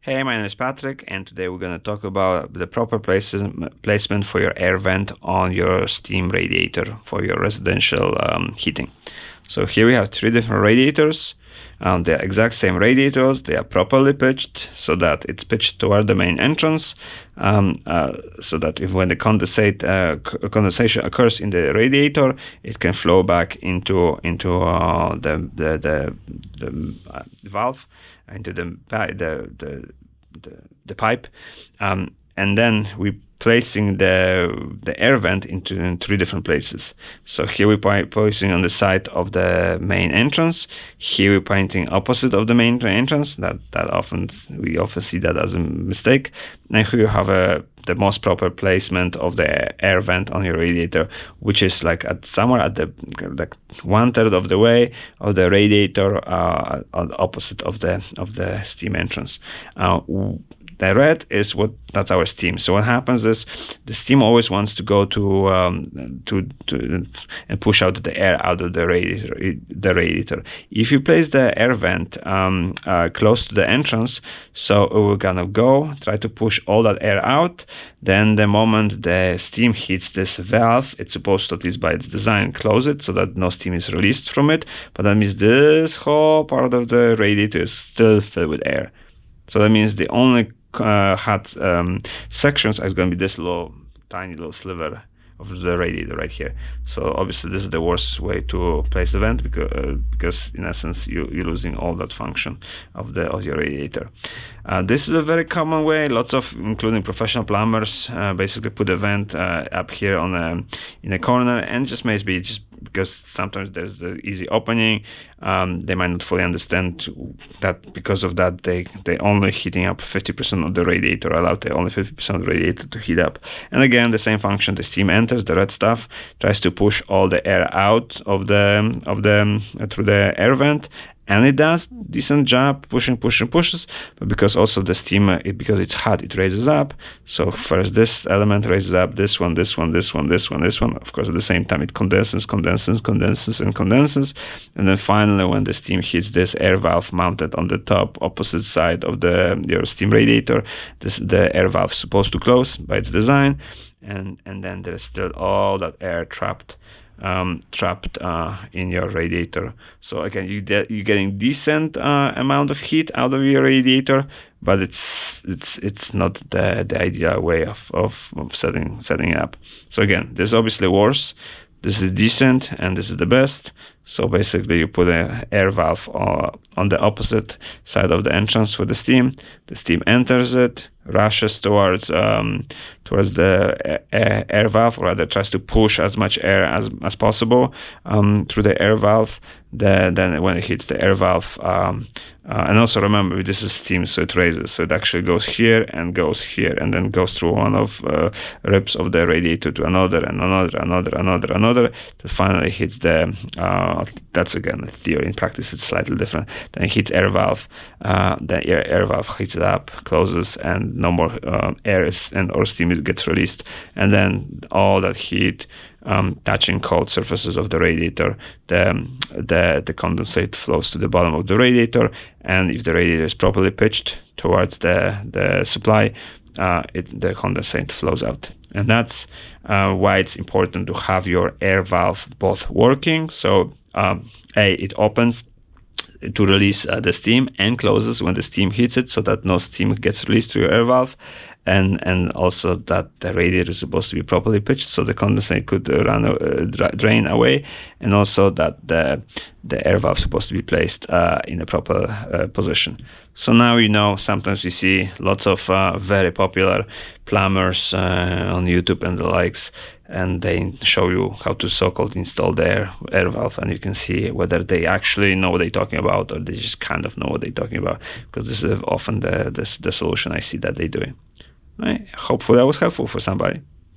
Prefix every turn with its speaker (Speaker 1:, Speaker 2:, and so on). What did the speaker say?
Speaker 1: Hey, my name is Patrick, and today we're going to talk about the proper placement for your air vent on your steam radiator for your residential heating. So here we have three different radiators. They're exact same radiators. They are properly pitched so that it's pitched toward the main entrance, so that if when the condensation occurs in the radiator, it can flow back into the valve, into the pipe, and then we placing the air vent in three different places. So here we're placing on the side of the main entrance. Here we're pointing opposite of the main entrance. We often see that as a mistake. And here you have the most proper placement of the air vent on your radiator, which is somewhere at the 1/3 of the way of the radiator, on the opposite of the steam entrance. The red is that's our steam. So what happens is the steam always wants to go to and push out the air out of the radiator. If you place the air vent close to the entrance, so we're gonna try to push all that air out. Then the moment the steam hits this valve, it's supposed to, at least by its design, close it so that no steam is released from it. But that means this whole part of the radiator is still filled with air. So that means the only hot sections is going to be this tiny little sliver of the radiator right here. So obviously this is the worst way to place the vent, because in essence you're losing all that function of your radiator. This is a very common way. Lots of, including professional plumbers, basically put a vent up here in a corner, and just maybe just because sometimes there's the easy opening. They might not fully understand that because of that they only heating up 50% of the radiator, allowed only 50% of the radiator to heat up. And again, the same function. The steam enters, the red stuff tries to push all the air out of through the air vent, and it does decent job pushes, but because also the steam, because it's hot, it raises up. So first this element raises up, this one, of course at the same time it condenses, and then finally when the steam hits this air valve mounted on the top opposite side of your steam radiator, the air valve is supposed to close by its design, and then there's still all that air trapped in your radiator. So again, you're getting decent amount of heat out of your radiator, but it's not the ideal way of setting up. So again, this is obviously worse. This is decent, and this is the best. So basically you put an air valve on the opposite side of the entrance for the steam. The steam enters it, rushes towards the air valve, or rather tries to push as much air as possible through the air valve. Then when it hits the air valve, and also remember this is steam, so it raises, so it actually goes here, and then goes through one of ribs of the radiator to another, to finally hits that's again a theory. In practice it's slightly different. Then it hits air valve, the air valve heats it up, closes, and no more air or steam gets released, and then all that heat touching cold surfaces of the radiator, the condensate flows to the bottom of the radiator, and if the radiator is properly pitched towards the supply, the condensate flows out. And that's why it's important to have your air valve both working. So it opens to release the steam, and closes when the steam hits it, so that no steam gets released through your air valve, and also that the radiator is supposed to be properly pitched so the condensate could drain away, and also that the air valve is supposed to be placed in a proper position. So now sometimes you see lots of very popular plumbers on YouTube and the likes, and they show you how to so-called install their air valve, and you can see whether they actually know what they're talking about, or they just kind of know what they're talking about, because this is often the solution I see that they're doing. Right? Hopefully that was helpful for somebody.